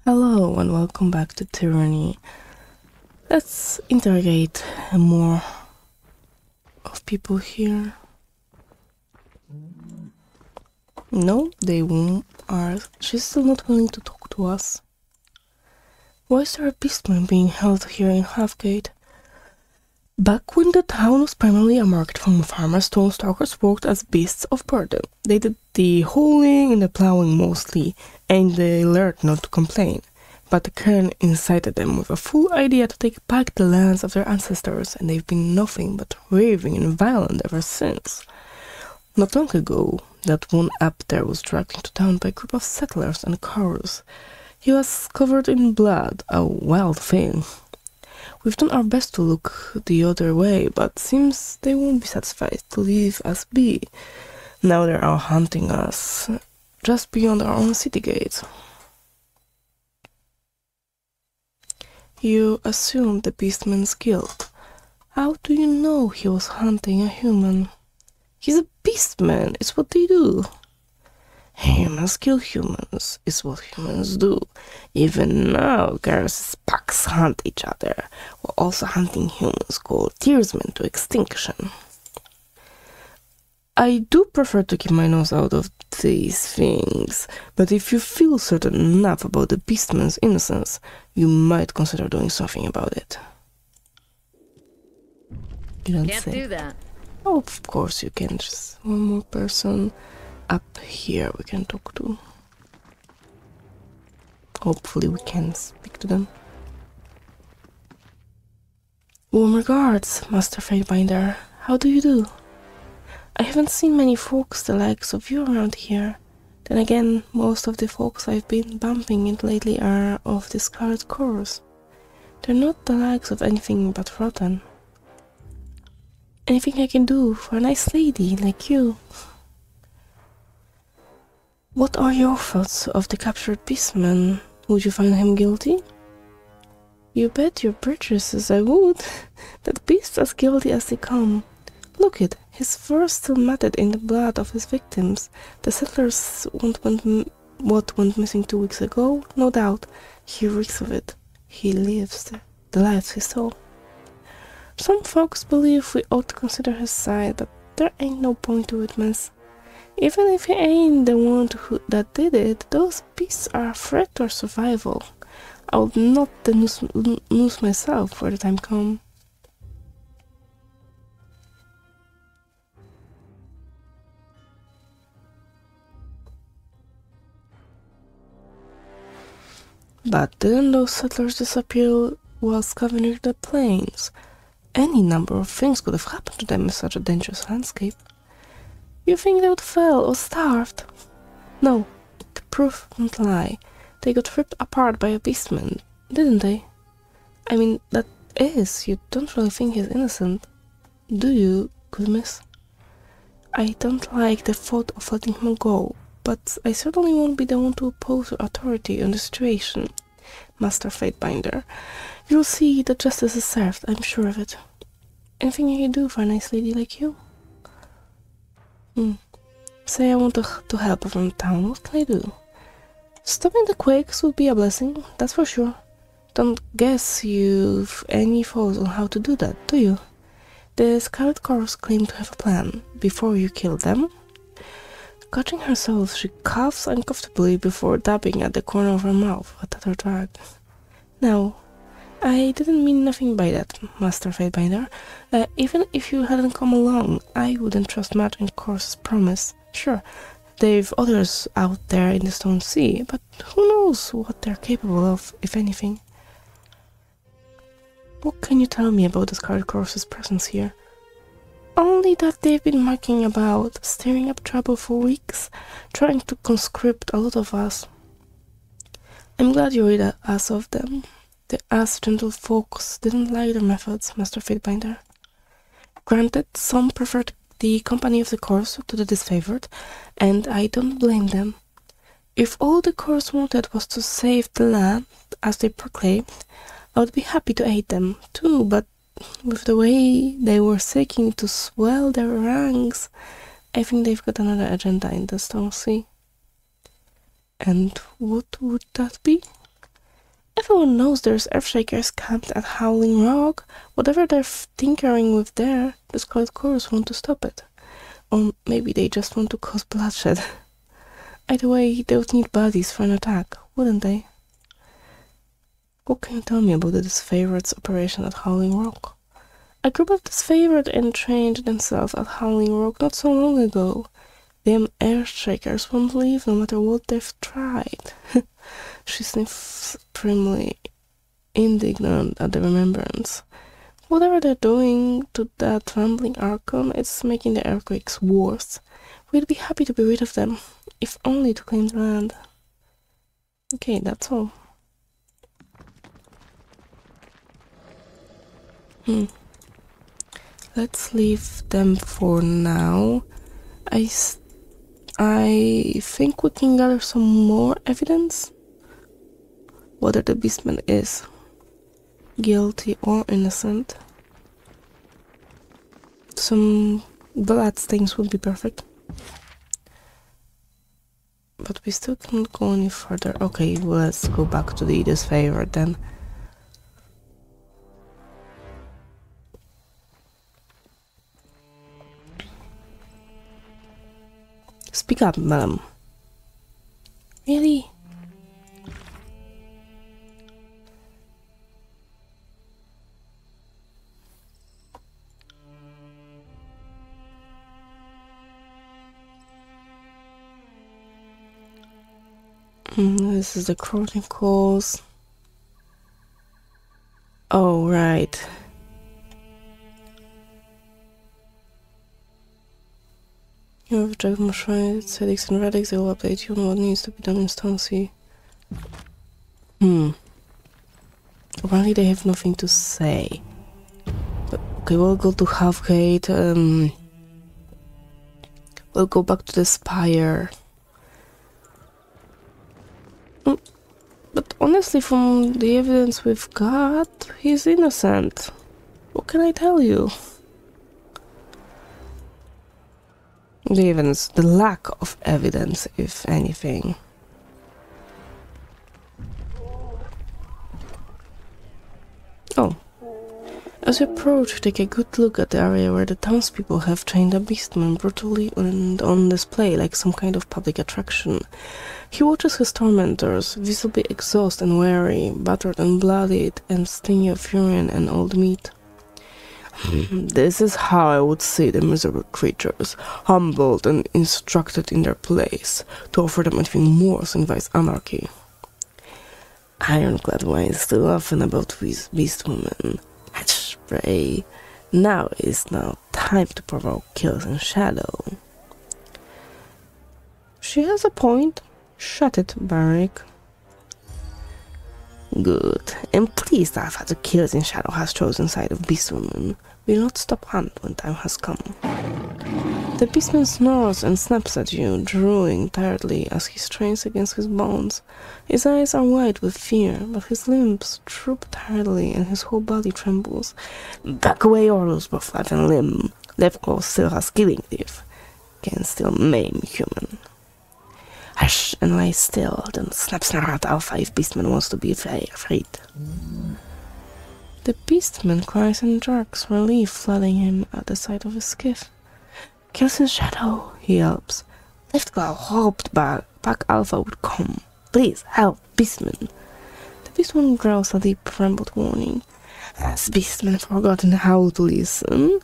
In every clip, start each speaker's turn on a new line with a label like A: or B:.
A: Hello and welcome back to Tyranny. Let's interrogate more of people here. No, they won't. She's still not willing to talk to us. Why is there a beastman being held here in Halfgate? Back when the town was primarily a market from farmers, stone-stalkers worked as beasts of burden. They did the hoeing and the plowing mostly, and they learned not to complain. But the Cairn incited them with a full idea to take back the lands of their ancestors, and they've been nothing but raving and violent ever since. Not long ago, that one up there was dragged into town by a group of settlers and cows. He was covered in blood, a wild thing. We've done our best to look the other way, but seems they won't be satisfied to leave us be. Now they're out hunting us, just beyond our own city gates. You assume the beastman's guilt. How do you know he was hunting a human? He's a beastman, it's what they do. Humans kill humans, is what humans do. Even now, Garrus's packs hunt each other, while also hunting humans called tearsmen to extinction. I do prefer to keep my nose out of these things, but if you feel certain enough about the beastman's innocence, you might consider doing something about it. You don't
B: Can't
A: say.
B: do that.
A: Oh, of course you can. Just one more person up here we can talk to. Hopefully we can speak to them. Warm regards, Master Fatebinder. How do you do? I haven't seen many folks the likes of you around here. Then again, most of the folks I've been bumping into lately are of the Scarlet Corps. They're not the likes of anything but rotten. Anything I can do for a nice lady like you? What are your thoughts of the captured beastman? Would you find him guilty? You bet your britches I would. That beast's as guilty as they come. Look it, his fur's still matted in the blood of his victims. The settlers what went missing 2 weeks ago, no doubt. He reeks of it. He lives the lives he stole. Some folks believe we ought to consider his side, but there ain't no point to it, miss. Even if he ain't the one that did it, those beasts are a threat to our survival. I would not the noose myself for the time come. But didn't those settlers disappear while scavenging the plains? Any number of things could have happened to them in such a dangerous landscape. You think they would fail or starved? No, the proof won't lie. They got ripped apart by a beastman, didn't they? I mean, that is, you don't really think he's innocent, do you, good miss? I don't like the thought of letting him go, but I certainly won't be the one to oppose your authority on the situation, Master Fatebinder. You'll see that justice is served, I'm sure of it. Anything I can do for a nice lady like you? Say I want to help from town, what can I do? Stopping the quakes would be a blessing, that's for sure. Don't guess you've any thoughts on how to do that, do you? The Scarlet Corps claim to have a plan. Before you kill them, catching herself, she coughs uncomfortably before dabbing at the corner of her mouth with another drag. Now, I didn't mean nothing by that, Master Fatebinder. Even if you hadn't come along, I wouldn't trust much in Corps' promise. Sure, they've others out there in the Stone Sea, but who knows what they're capable of, if anything. What can you tell me about the Scarlet Corps' presence here? Only that they've been mucking about, stirring up trouble for weeks, trying to conscript a lot of us. I'm glad you rid us of them. The gentle folks didn't like their methods, Master Fatebinder. Granted, some preferred the company of the Corps to the disfavored, and I don't blame them. If all the Corps wanted was to save the land, as they proclaimed, I would be happy to aid them, too, but with the way they were seeking to swell their ranks, I think they've got another agenda in the Stone Sea. And what would that be? Everyone knows there's Earthshakers camped at Howling Rock. Whatever they're tinkering with there, the Scarlet Chorus want to stop it. Or maybe they just want to cause bloodshed. Either way, they would need bodies for an attack, wouldn't they? What can you tell me about the Disfavored's operation at Howling Rock? A group of Disfavored entrained themselves at Howling Rock not so long ago. Them Earthshakers won't leave no matter what they've tried. She sniffs primly, indignant at the remembrance. Whatever they're doing to that rambling Archon, it's making the earthquakes worse. We'd be happy to be rid of them, if only to claim the land. Okay, that's all. Let's leave them for now. I think we can gather some more evidence. Whether the beastman is guilty or innocent. Some blood stains would be perfect. But we still can't go any further. Okay, well, let's go back to the Disfavored then. Speak up, madam. Really? This is the Chronicles. Oh, right. You have checked Mashrai, Sedics and Redics, they will update you on what needs to be done in Stancy. Apparently they have nothing to say. But okay, we'll go to Halfgate, we'll go back to the Spire. But honestly, from the evidence we've got, he's innocent. What can I tell you? The evidence, the lack of evidence, if anything. Oh. As you approach, take a good look at the area where the townspeople have trained a beastman brutally and on display like some kind of public attraction. He watches his tormentors, visibly exhausted and weary, battered and bloodied, and stingy of urine and old meat. This is how I would see the miserable creatures, humbled and instructed in their place, to offer them anything more than invites anarchy. Ironclad whines too often about these beastwomen. Hatch spray. Now is now time to provoke kills in shadow. She has a point. Shut it, Barrick. Good. And pleased Alpha the kills in shadow has chosen side of Beastwoman. We'll not stop hunt when time has come. The beastman snarls and snaps at you, drooling tiredly as he strains against his bones. His eyes are wide with fear, but his limbs droop tiredly and his whole body trembles. Back away or lose both life and limb. Left claw still has killing teeth. Can still maim human. Hush and lie still, then snap snarl at Alpha if Beastman wants to be afraid. The Beastman cries and jerks, relief flooding him at the sight of his skiff. Kills in shadow, he yelps. Left claw hoped back Alpha would come. Please help, Beastman. The Beastman growls a deep rumbled warning. Has Beastman forgotten how to listen?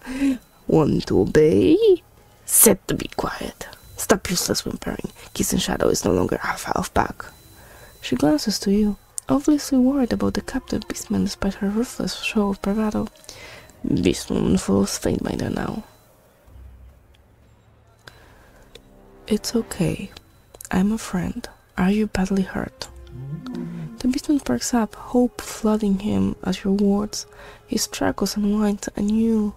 A: Want to obey? Said to be quiet. Stop useless whimpering. Kiss in shadow is no longer Alpha of back. She glances to you, obviously worried about the captive Beastman despite her ruthless show of bravado. Beastwoman follows faint by there now. It's okay. I'm a friend. Are you badly hurt? The Beastman perks up, hope flooding him at your words. He struggles and whines anew,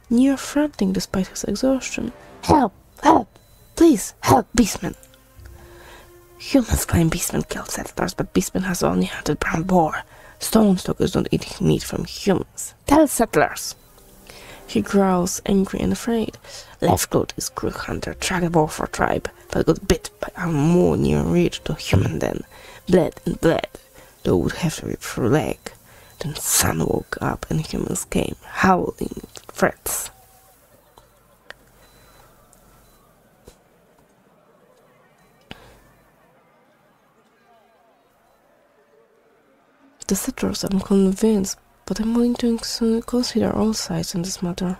A: near frantic despite his exhaustion. Help! Help! Please, help, Beastman! Humans claim Beastman killed settlers, but Beastman has only hunted brown boar. Stone stalkers don't eat meat from humans. Tell settlers! He growls, angry and afraid. Leftcoat is crook hunter, tracked boar for tribe, but got bit by a more near reach to human den. Bled and bled. They would have to rip through leg. Then sun woke up and humans came, howling threats. The settlers, I'm convinced, but I'm willing to consider all sides in this matter.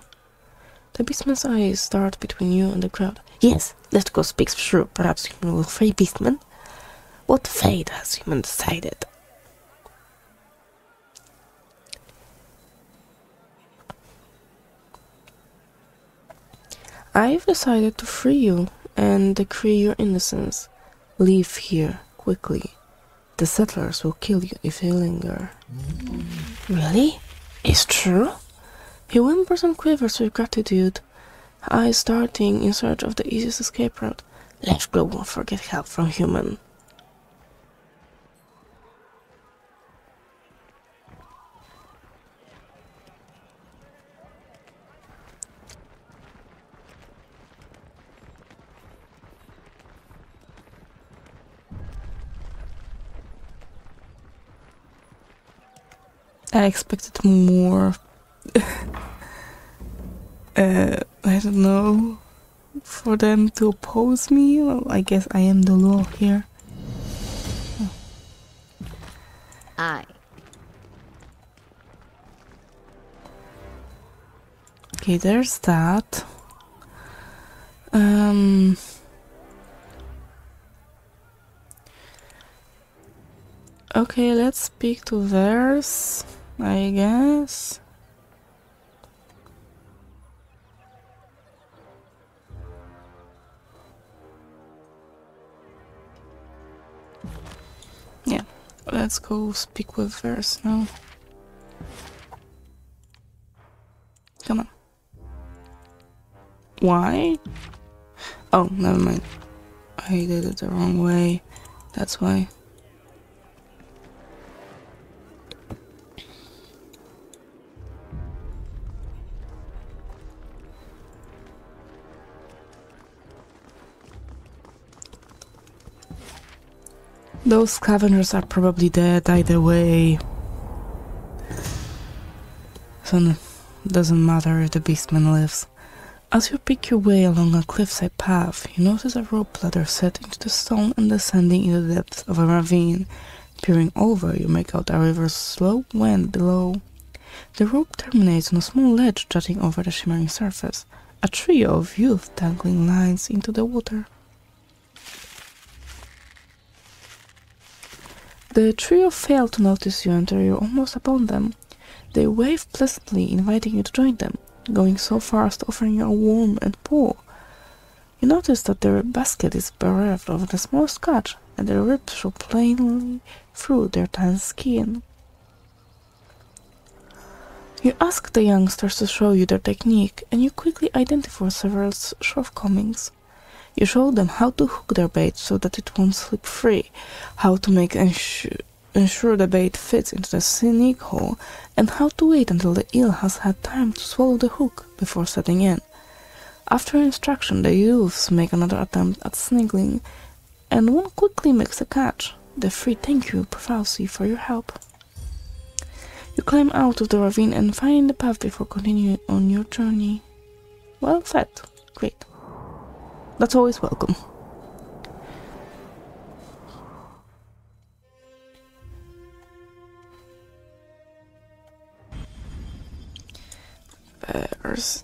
A: The beastman's eyes dart between you and the crowd. Yes, let's go speak through. Perhaps human will free beastman. What fate has human decided? I've decided to free you and decree your innocence. Leave here, quickly. The settlers will kill you if you linger. Really? It's true? He whimpers and quivers with gratitude, eyes darting in search of the easiest escape route. Let's go and forget help from human. I expected more. I don't know. For them to oppose me? Well, I guess I am the law here.
B: Aye.
A: Okay, there's that. Okay, let's speak to theirs, I guess. Yeah, let's go speak with theirs now. Come on. Why? Oh, never mind. I did it the wrong way. That's why. Those scavengers are probably dead either way. So it doesn't matter if the beastman lives. As you pick your way along a cliffside path, you notice a rope ladder set into the stone and descending in the depths of a ravine. Peering over, you make out a river's slow wind below. The rope terminates on a small ledge jutting over the shimmering surface. A trio of youth dangling lines into the water. The trio fail to notice you until you're almost upon them. They wave pleasantly, inviting you to join them, going so far as to offering you a warm and paw. You notice that their basket is bereft of a small scratch, and their ribs show plainly through their tan skin. You ask the youngsters to show you their technique, and you quickly identify several shortcomings. You show them how to hook their bait so that it won't slip free, how to make ensure the bait fits into the sneak hole, and how to wait until the eel has had time to swallow the hook before setting in. After instruction, the youths make another attempt at sniggling, and one quickly makes a catch. The three thank you profusely for your help. You climb out of the ravine and find the path before continuing on your journey. Well fed. Great. That's always welcome.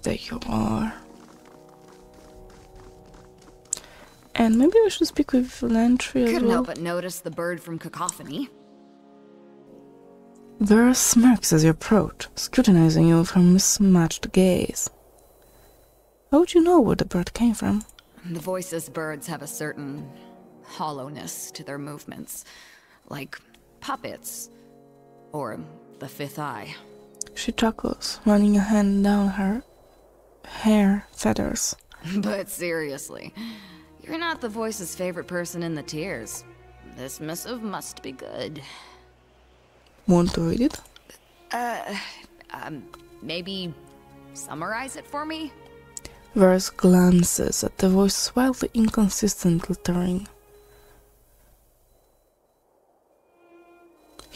A: There you are. And maybe we should speak with Lantry as well.
B: Couldn't help but notice the bird from Cacophony.
A: Vera smirks as you approach, scrutinizing you with her mismatched gaze. How would you know where the bird came from?
B: The voiceless birds have a certain hollowness to their movements, like puppets, or the fifth eye.
A: She chuckles, running a hand down her hair feathers.
B: But seriously, you're not the voice's favorite person in the tiers. This missive must be good.
A: Want to read it?
B: Maybe summarize it for me?
A: Varus glances at the voice's wildly inconsistent lettering.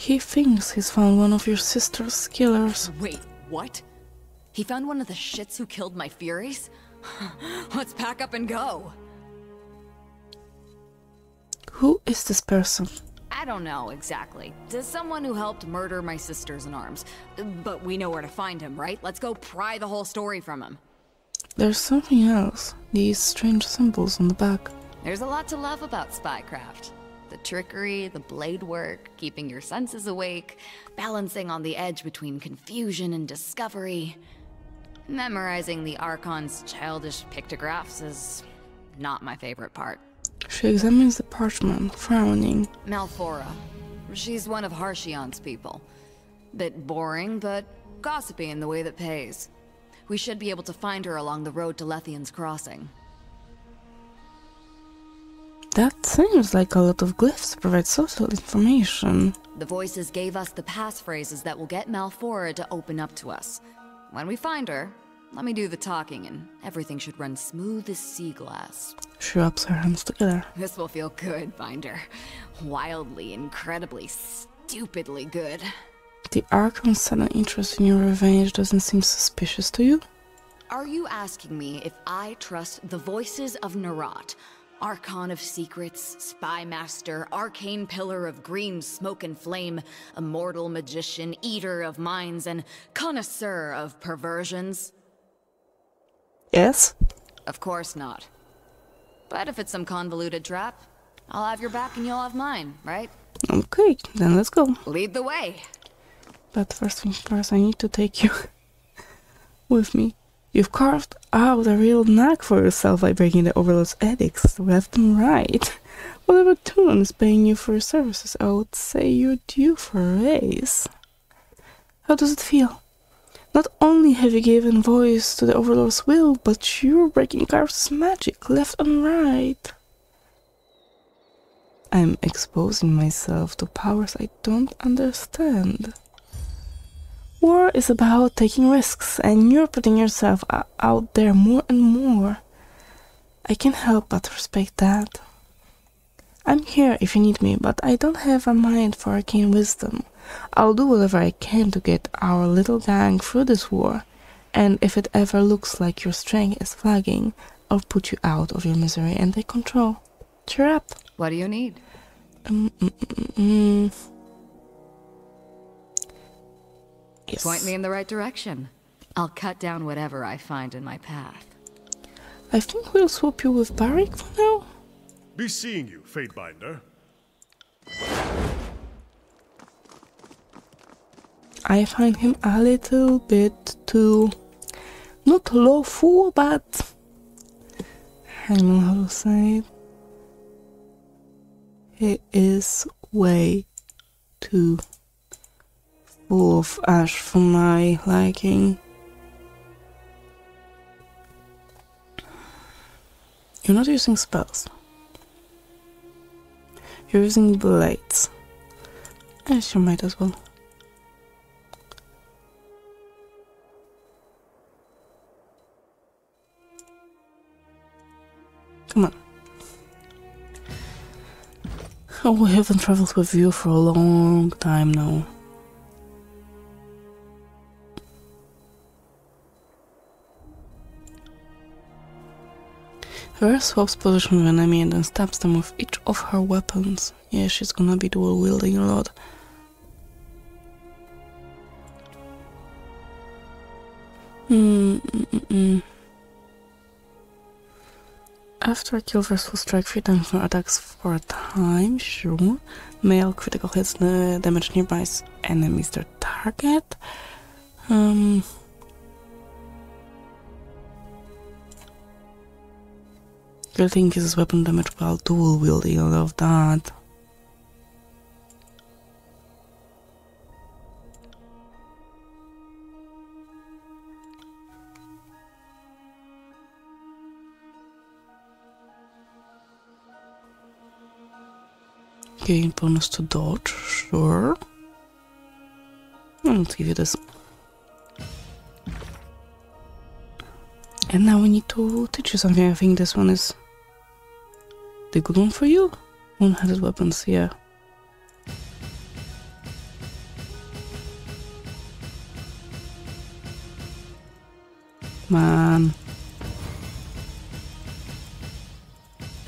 A: He thinks he's found one of your sister's killers.
B: Wait, what? He found one of the shits who killed my Furies? Let's pack up and go.
A: Who is this person?
B: I don't know exactly. There's someone who helped murder my sisters in arms. But we know where to find him, right? Let's go pry the whole story from him.
A: There's something else. These strange symbols on the back.
B: There's a lot to love about spycraft. The trickery, the blade work, keeping your senses awake, balancing on the edge between confusion and discovery. Memorizing the Archon's childish pictographs is not my favorite part.
A: She examines the parchment, frowning.
B: Malfora. She's one of Harshion's people. Bit boring, but gossipy in the way that pays. We should be able to find her along the road to Lethian's Crossing.
A: That seems like a lot of glyphs to provide social information.
B: The voices gave us the passphrases that will get Malfora to open up to us. When we find her, let me do the talking and everything should run smooth as sea glass.
A: She rubs her hands together.
B: This will feel good, Finder. Wildly, incredibly, stupidly good.
A: The Archon's sudden interest in your revenge doesn't seem suspicious to you?
B: Are you asking me if I trust the voices of Nerat? Archon of secrets, spy master, arcane pillar of green smoke and flame, immortal magician, eater of minds, and connoisseur of perversions?
A: Yes?
B: Of course not. But if it's some convoluted trap, I'll have your back and you'll have mine, right?
A: Okay, then let's go.
B: Lead the way.
A: But first things first, I need to take you with me. You've carved out a real knack for yourself by breaking the Overlord's edicts left and right. Whatever Tunon is paying you for your services, I would say you're due for a raise. How does it feel? Not only have you given voice to the Overlord's will, but you're breaking Garth's magic left and right. I'm exposing myself to powers I don't understand. War is about taking risks, and you're putting yourself out there more and more. I can't help but respect that. I'm here if you need me, but I don't have a mind for arcane wisdom. I'll do whatever I can to get our little gang through this war, and if it ever looks like your strength is flagging, I'll put you out of your misery and take control. Cheer up.
B: What do you need?
A: Yes.
B: Point me in the right direction. I'll cut down whatever I find in my path.
A: I think we'll swap you with Barik for now.
C: Be seeing you, Fatebinder.
A: I find him a little bit too... not lawful, but... I don't know how to say it. He is way too full of ash for my liking. You're not using spells. You're using blades. I sure might as well. Come on. Oh, we haven't traveled with you for a long time now. Vera swaps position with an enemy and then stabs them with each of her weapons. Yeah, she's gonna be dual wielding a lot. After a kill, Vers will strike 3 times more attacks for a time, sure. Male critical hits damage nearby enemies their target. Guilty increases weapon damage while dual wielding, I love that. Gain bonus to dodge, sure. Let's give you this. And now we need to teach you something. I think this one is the good one for you. One-handed weapons, yeah. Man.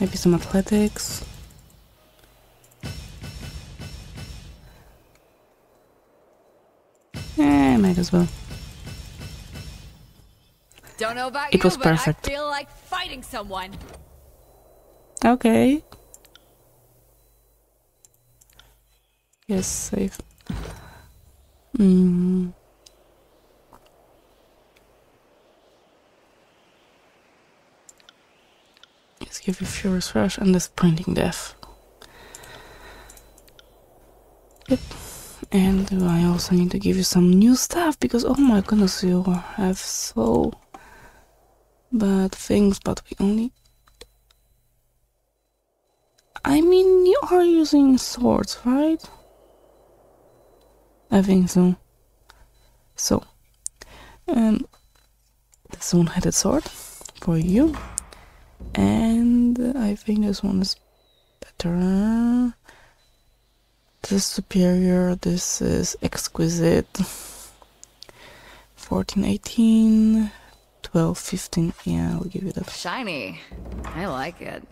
A: Maybe some athletics. Might as well.
D: Don't know about
A: It
D: you,
A: was
D: but
A: perfect.
D: I feel like fighting someone.
A: Okay. Yes, safe. Let's give you Furious Rush and this Printing Death. Yep. And I also need to give you some new stuff because oh my goodness, you have so bad things, but we only... I mean, you are using swords, right? I think so. So, this one-headed sword for you. And I think this one is better. This is superior, this is exquisite. 14, 18, 12, 15. Yeah, I'll give you that.
B: Shiny. I like it.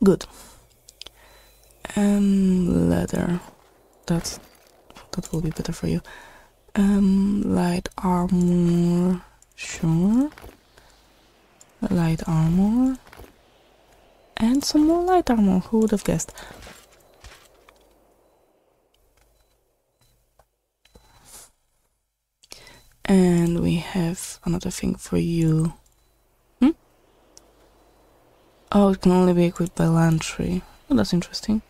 A: Good. And leather. That will be better for you. Light armor. Sure. Light armor. And some more light armor. Who would have guessed? And we have another thing for you. Oh, it can only be equipped by Lantry. Oh, that's interesting.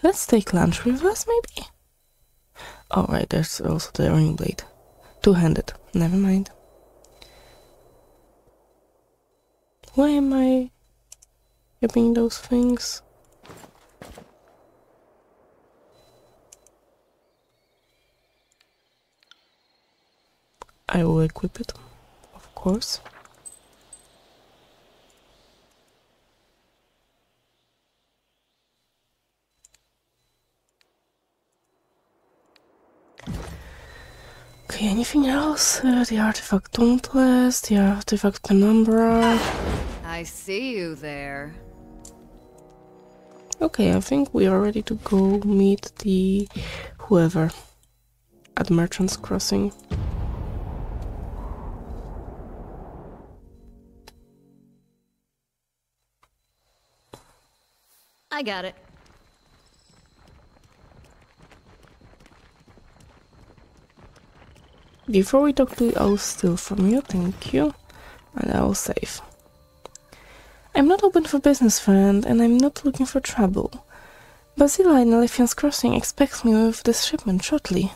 A: Let's take Lantry with us, maybe? Oh, right, there's also the ring blade. Two-handed. Never mind. Why am I equipping those things? I will equip it, of course. Okay, anything else? The artifact Dauntless, the artifact Penumbra.
B: I see you there.
A: Okay, I think we are ready to go meet the whoever at Merchant's Crossing.
B: I got it.
A: Before we talk to you, I'll steal from you, thank you, and I will save. I'm not open for business, friend, and I'm not looking for trouble. Basila in Elephan's Crossing expects me with this shipment shortly.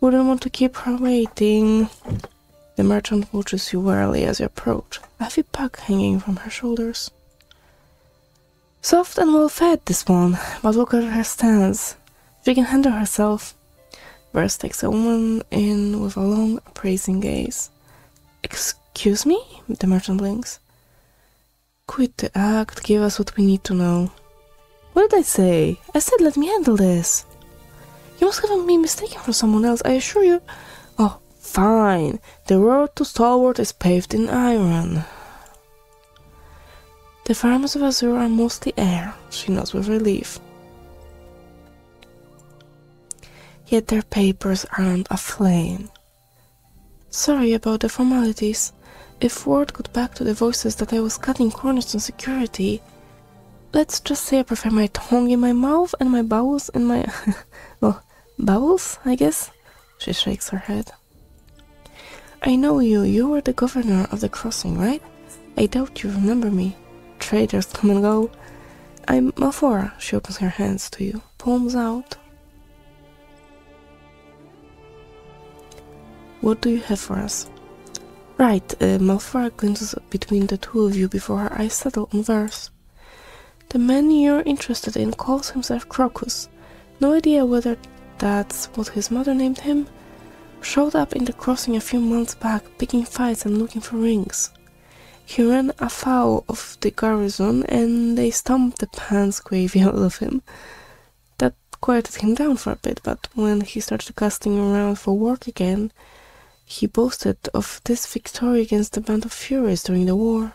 A: Wouldn't want to keep her waiting. The merchant watches you warily as you approach, a heavy pack hanging from her shoulders. Soft and well-fed, this one, but look at her stance. She can handle herself. Verse takes a woman in with a long, appraising gaze. Excuse me? The merchant blinks. Quit the act, give us what we need to know. What did I say? I said let me handle this. You must have me mistaken for someone else, I assure you. Oh, fine. The road to Stalwart is paved in iron. The farmers of Azure are mostly air, she nods with relief. Yet their papers aren't aflame. Sorry about the formalities. If word got back to the voices that I was cutting corners on security, let's just say I prefer my tongue in my mouth and my bowels in my... well, bowels, I guess? She shakes her head. I know you. You were the governor of the crossing, right? I doubt you remember me. Traders come and go. I'm Malfora. She opens her hands to you, palms out. What do you have for us? Right, Malfora glances between the two of you before her eyes settle on Verse. The man you're interested in calls himself Crocus. No idea whether that's what his mother named him. Showed up in the crossing a few months back, picking fights and looking for rings. He ran afoul of the garrison, and they stomped the pants gravy out of him. That quieted him down for a bit, but when he started casting around for work again, he boasted of this victory against the band of furies during the war.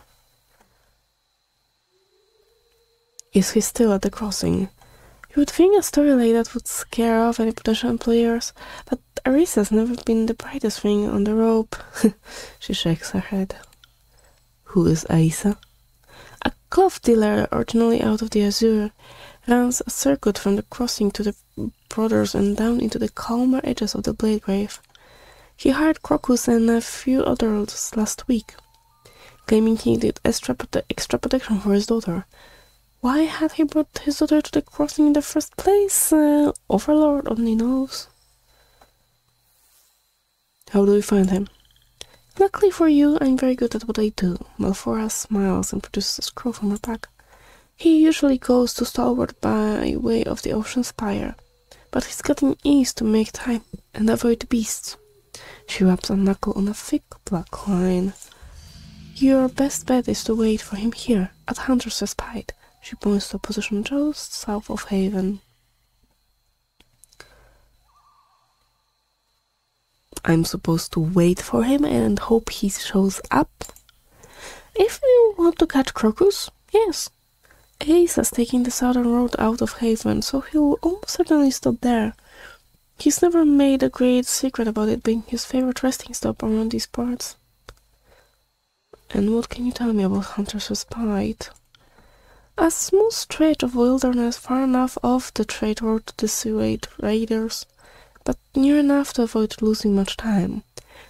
A: Is he still at the crossing? You would think a story like that would scare off any potential employers, but Arisa's never been the brightest thing on the rope. She shakes her head. Who is Arisa? A cloth dealer originally out of the Azure, runs a circuit from the crossing to the brothers and down into the calmer edges of the Blade Grave. He hired Crocus and a few others last week, claiming he needed extra protection for his daughter. Why had he brought his daughter to the crossing in the first place? Overlord only knows. How do we find him? Luckily for you, I'm very good at what I do. Malfora smiles and produces a scroll from her pack. He usually goes to Stalwart by way of the Ocean Spire, but he's gotten east to make time and avoid the beasts. She wraps a knuckle on a thick black line. Your best bet is to wait for him here, at Hunter's Respite. She points to a position just south of Haven. I'm supposed to wait for him and hope he shows up? If you want to catch Crocus, yes. Asa's taking the southern road out of Haven, so he'll almost certainly stop there. He's never made a great secret about it being his favorite resting stop around these parts. And what can you tell me about Hunter's Respite? A smooth stretch of wilderness far enough off the trade road to dissuade raiders, but near enough to avoid losing much time.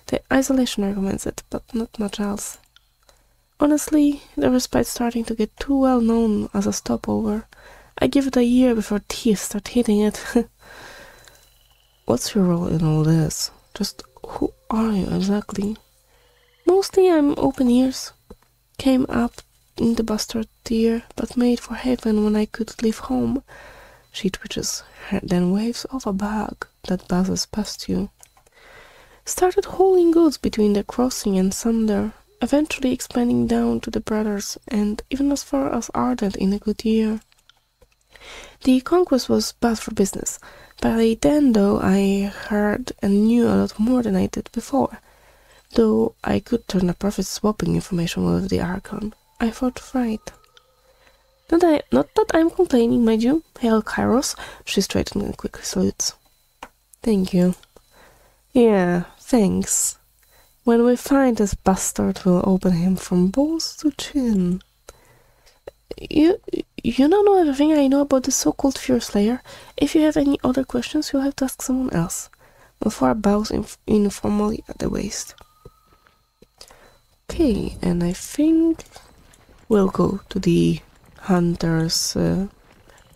A: The isolation recommends it, but not much else. Honestly, the Respite's starting to get too well known as a stopover. I give it a year before thieves start hitting it. What's your role in all this? Just who are you exactly? Mostly I'm open ears. Came up in the bastard deer, but made for Haven when I could leave home. She twitches, then waves off a bag that buzzes past you. Started hauling goods between the crossing and Sunder, eventually expanding down to the brothers and even as far as Ardent in a good year. The conquest was bad for business. By then, though, I heard and knew a lot more than I did before, though I could turn a profit swapping information with the Archon. I thought right. Not that I'm complaining, mind you. Hail Kairos. She straightens and quickly salutes. Thank you. Yeah, thanks. When we find this bastard, we'll open him from balls to chin. You don't know everything I know about the so-called Fear Slayer. If you have any other questions, you'll have to ask someone else. Malfora bows informally at the waist. Okay, and I think we'll go to the Hunter's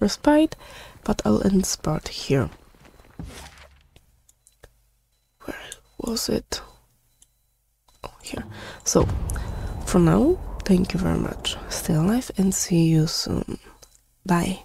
A: Respite, but I'll end this part here. Where was it? Oh, here. So, for now, thank you very much. Stay alive and see you soon. Bye.